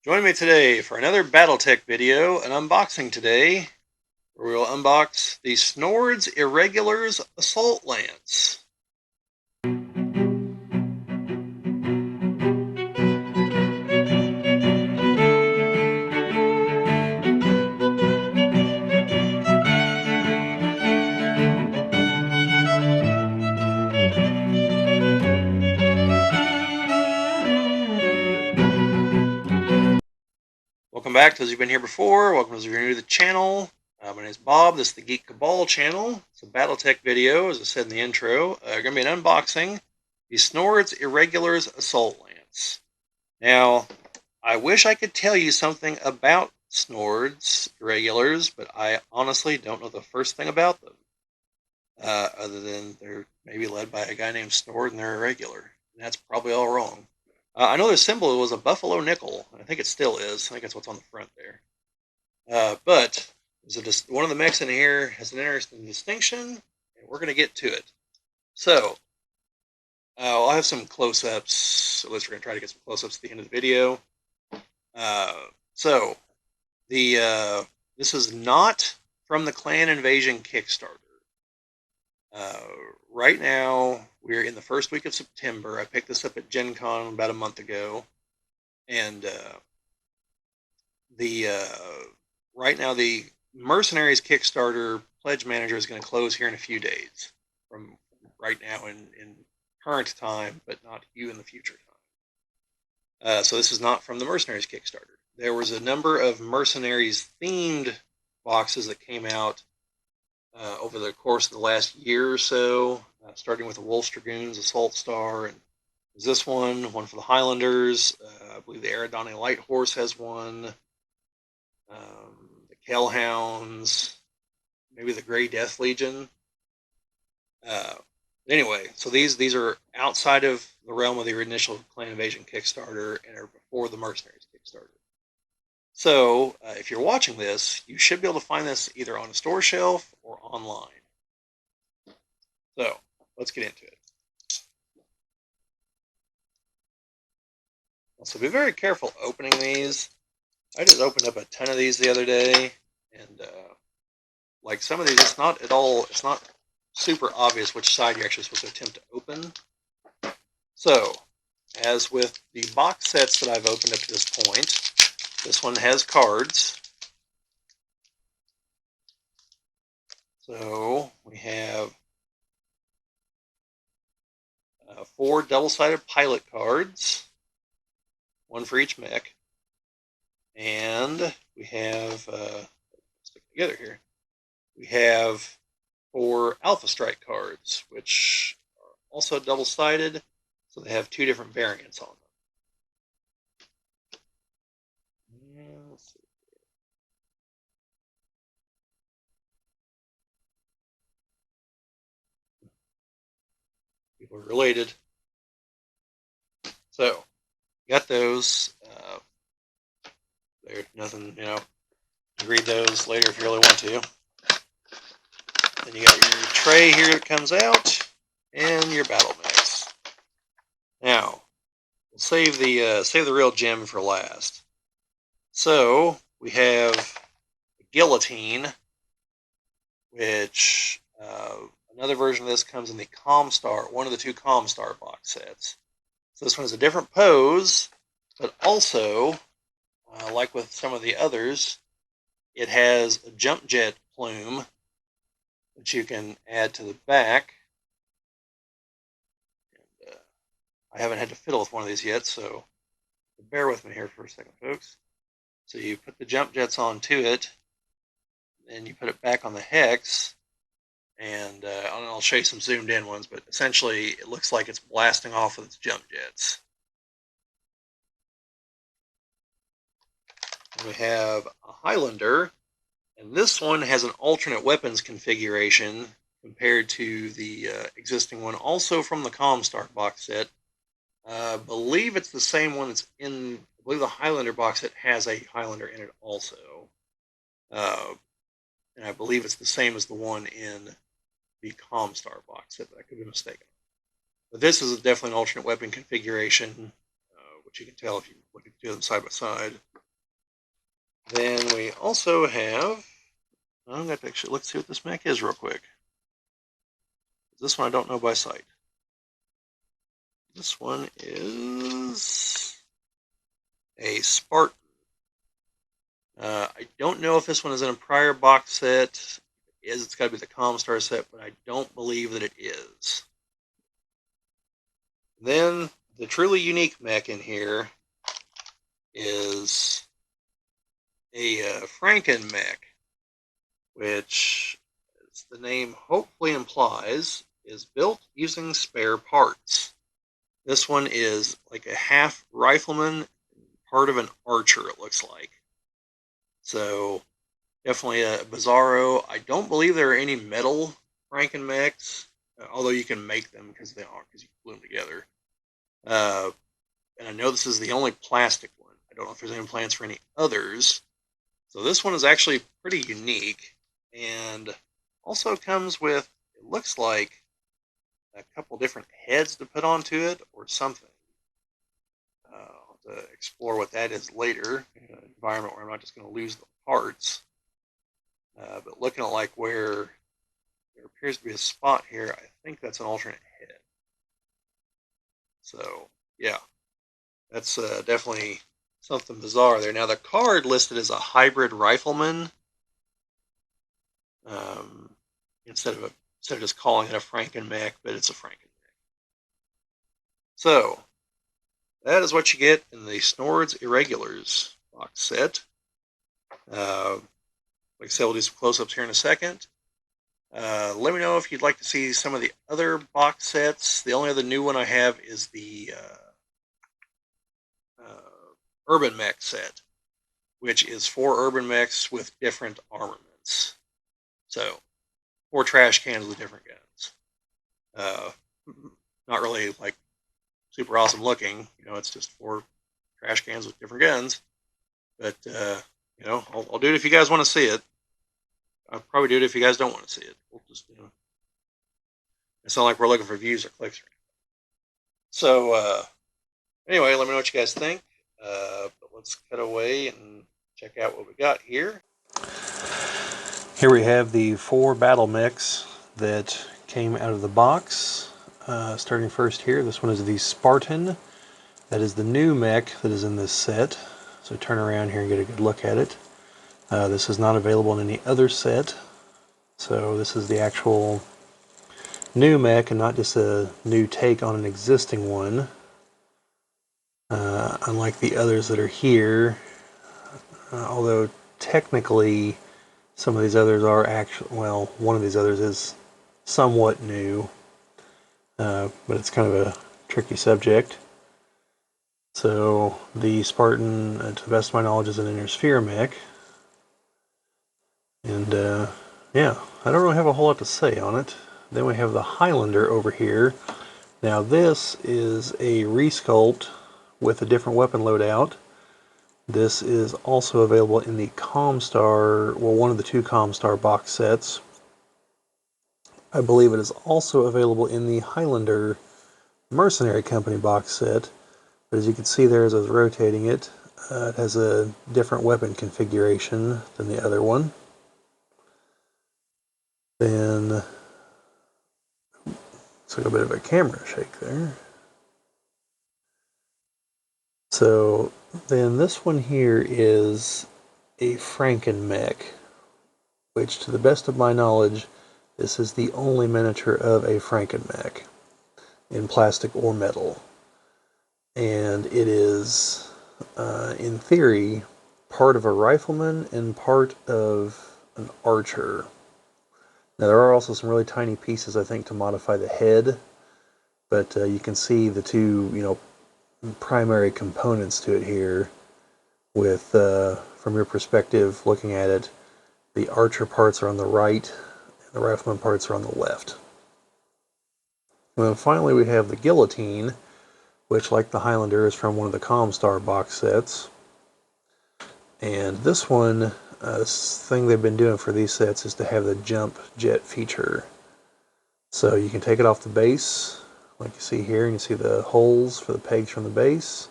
Join me today for another BattleTech video, an unboxing today, where we will unbox the Snord's Irregulars Assault Lance. Welcome back to those who've been here before. Welcome to those of you who are new to the channel. My name is Bob. This is the Geek Cabal channel. It's a BattleTech video, as I said in the intro. Going to be an unboxing the Snord's Irregulars Assault Lance. Now, I wish I could tell you something about Snord's Irregulars, but I honestly don't know the first thing about them. Other than they're maybe led by a guy named Snord and they're irregular. And that's probably all wrong. I know their symbol was a buffalo nickel. I think it still is. I think that's what's on the front there. But one of the mechs in here has an interesting distinction, and we're going to get to it. So, I'll have some close-ups. At least we're going to try to get some close-ups at the end of the video. This is not from the Clan Invasion Kickstarter. Right now, we're in the first week of September. I picked this up at GenCon about a month ago, and right now the Mercenaries Kickstarter Pledge Manager is going to close here in a few days from right now in current time, but not you in the future time. So this is not from the Mercenaries Kickstarter. There was a number of Mercenaries themed boxes that came out over the course of the last year or so, starting with the Wolf's Dragoons, Assault Star, and there's this one for the Highlanders. I believe the Eridani Light Horse has one. The Kellhounds, maybe the Grey Death Legion. Anyway, so these are outside of the realm of the initial Clan Invasion Kickstarter and are before the Mercenaries Kickstarter. So, if you're watching this, you should be able to find this either on a store shelf or online. So, let's get into it. So be very careful opening these. I just opened up a ton of these the other day, and like some of these, it's not super obvious which side you're actually supposed to attempt to open. So, as with the box sets that I've opened up to this point, this one has cards. So we have 4 double-sided pilot cards, one for each mech. And we have, stick together here, we have 4 Alpha Strike cards, which are also double-sided, so they have 2 different variants on them. Let's see. People are related. So, got those. There's nothing, you can read those later if you really want to. Then you got your tray here that comes out, and your battle mechs. Now, we'll save the real gem for last. So we have the Guillotine, which another version of this comes in the Comstar, one of the 2 Comstar box sets. So this one has a different pose, but also, like with some of the others, it has a jump jet plume, which you can add to the back. And, I haven't had to fiddle with one of these yet, so bear with me here for a second, folks. So you put the jump jets onto it, and you put it back on the hex, and I'll show you some zoomed in ones, but essentially it looks like it's blasting off with its jump jets. And we have a Highlander, and this one has an alternate weapons configuration compared to the existing one, also from the Comstar box set. I believe it's the same one that's in, I believe the Highlander box set has a Highlander in it also. And I believe it's the same as the one in the Comstar box set, but I could be mistaken. But this is definitely an alternate weapon configuration, which you can tell if you look at them side by side. Then we also have, I'm going to actually let's see what this mech is real quick. This one I don't know by sight. This one is a Spartan. I don't know if this one is in a prior box set. If it is, it's got to be the Comstar set, but I don't believe that it is. Then the truly unique mech in here is a Franken mech, which, as the name hopefully implies, is built using spare parts. This one is like a half rifleman, part of an archer, it looks like. So definitely a Bizarro. I don't believe there are any metal Franken mechs, although you can make them because they are, because you glue them together. And I know this is the only plastic one. I don't know if there's any plans for any others. So this one is actually pretty unique, and also comes with, it looks like, a couple different heads to put onto it or something. I'll have to explore what that is later in an environment where I'm not just going to lose the parts. But looking at like where there appears to be a spot here, I think that's an alternate head. So yeah, that's definitely something bizarre there. Now the card listed as a hybrid rifleman, instead of just calling it a Franken mech, but it's a Franken mech. So that is what you get in the Snord's Irregulars box set. Like I said, we'll do some close-ups here in a second. Let me know if you'd like to see some of the other box sets. The only other new one I have is the Urban Mech set, which is 4 Urban Mechs with different armaments. So 4 trash cans with different guns. Not really like super awesome looking. It's just 4 trash cans with different guns. But I'll do it if you guys want to see it. I'll probably do it if you guys don't want to see it. We'll just, it's not like we're looking for views or clicks. So anyway, let me know what you guys think. But let's cut away and check out what we got here. Here we have the 4 battle mechs that came out of the box. Starting first here, this one is the Spartan. That is the new mech that is in this set. So turn around here and get a good look at it. This is not available in any other set. So this is the actual new mech and not just a new take on an existing one. Unlike the others that are here, although technically some of these others are actually, well, one of these others is somewhat new, but it's kind of a tricky subject. So the Spartan, to the best of my knowledge, is an inner sphere mech. And yeah, I don't really have a whole lot to say on it. Then we have the Highlander over here. Now this is a resculpt with a different weapon loadout. This is also available in the Comstar, well, one of the 2 Comstar box sets. I believe it is also available in the Highlander Mercenary Company box set. But as you can see there as I was rotating it, it has a different weapon configuration than the other one. Then, took a bit of a camera shake there. So then this one here is a Franken mech, which to the best of my knowledge, this is the only miniature of a Franken mech in plastic or metal. And it is, in theory, part of a rifleman and part of an archer. Now there are also some really tiny pieces, I think, to modify the head, but you can see the 2, primary components to it here. With, from your perspective, looking at it, the archer parts are on the right, and the rifleman parts are on the left. And then finally we have the guillotine, which, like the Highlander, is from one of the Comstar box sets. And this one, this thing they've been doing for these sets is to have the jump jet feature. So you can take it off the base, like you see here, and you see the holes for the pegs from the base.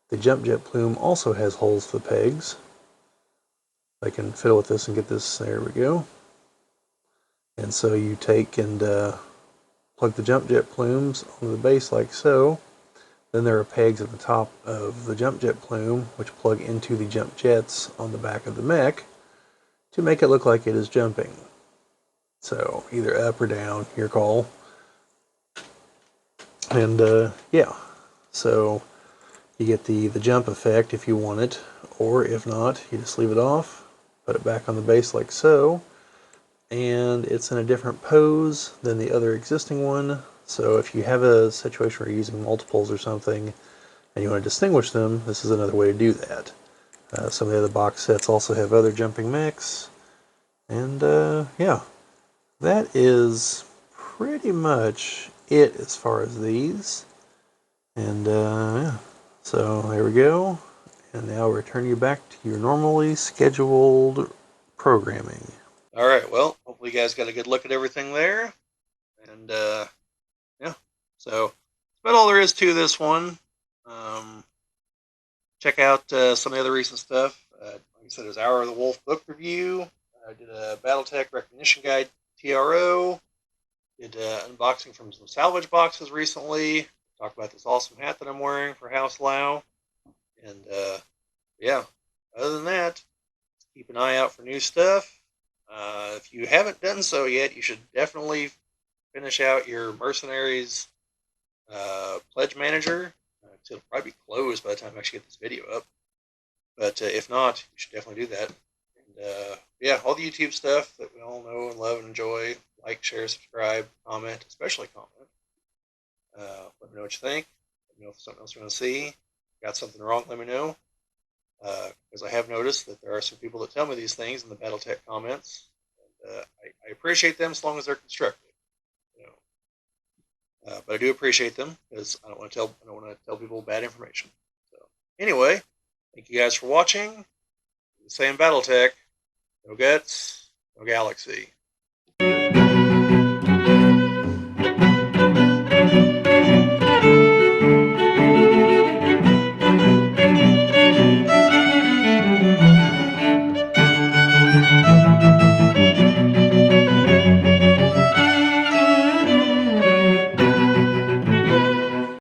The jump jet plume also has holes for the pegs. I can fiddle with this and get this. There we go. And so you take and plug the jump jet plumes onto the base like so. Then there are pegs at the top of the jump jet plume which plug into the jump jets on the back of the mech to make it look like it is jumping. So either up or down, your call. And yeah, so you get the jump effect if you want it, or if not, you just leave it off, put it back on the base like so, and it's in a different pose than the other existing one. So if you have a situation where you're using multiples or something and you want to distinguish them, this is another way to do that. Some of the other box sets also have other jumping mechs, and yeah, that is pretty much it as far as these. And yeah, so there we go. And now return you back to your normally scheduled programming. All right. Well, hopefully you guys got a good look at everything there. And yeah, so that's about all there is to this one. Um, check out some of the other recent stuff. Like I said, there's Hour of the Wolf book review. I did a BattleTech recognition guide TRO. Did unboxing from some salvage boxes recently. Talked about this awesome hat that I'm wearing for House Lao. And yeah, other than that, keep an eye out for new stuff. If you haven't done so yet, you should definitely finish out your Mercenaries Pledge Manager. It'll probably be closed by the time I actually get this video up. But if not, you should definitely do that. And yeah, all the YouTube stuff that we all know and love and enjoy. Like, share, subscribe, comment, especially comment. Let me know what you think. Let me know if there's something else you want to see. Got something wrong, let me know. Because I have noticed that there are some people that tell me these things in the BattleTech comments. And, I appreciate them as long as they're constructive. You know, but I do appreciate them because I don't want to tell people bad information. So anyway, thank you guys for watching. Same BattleTech. No guts, no galaxy.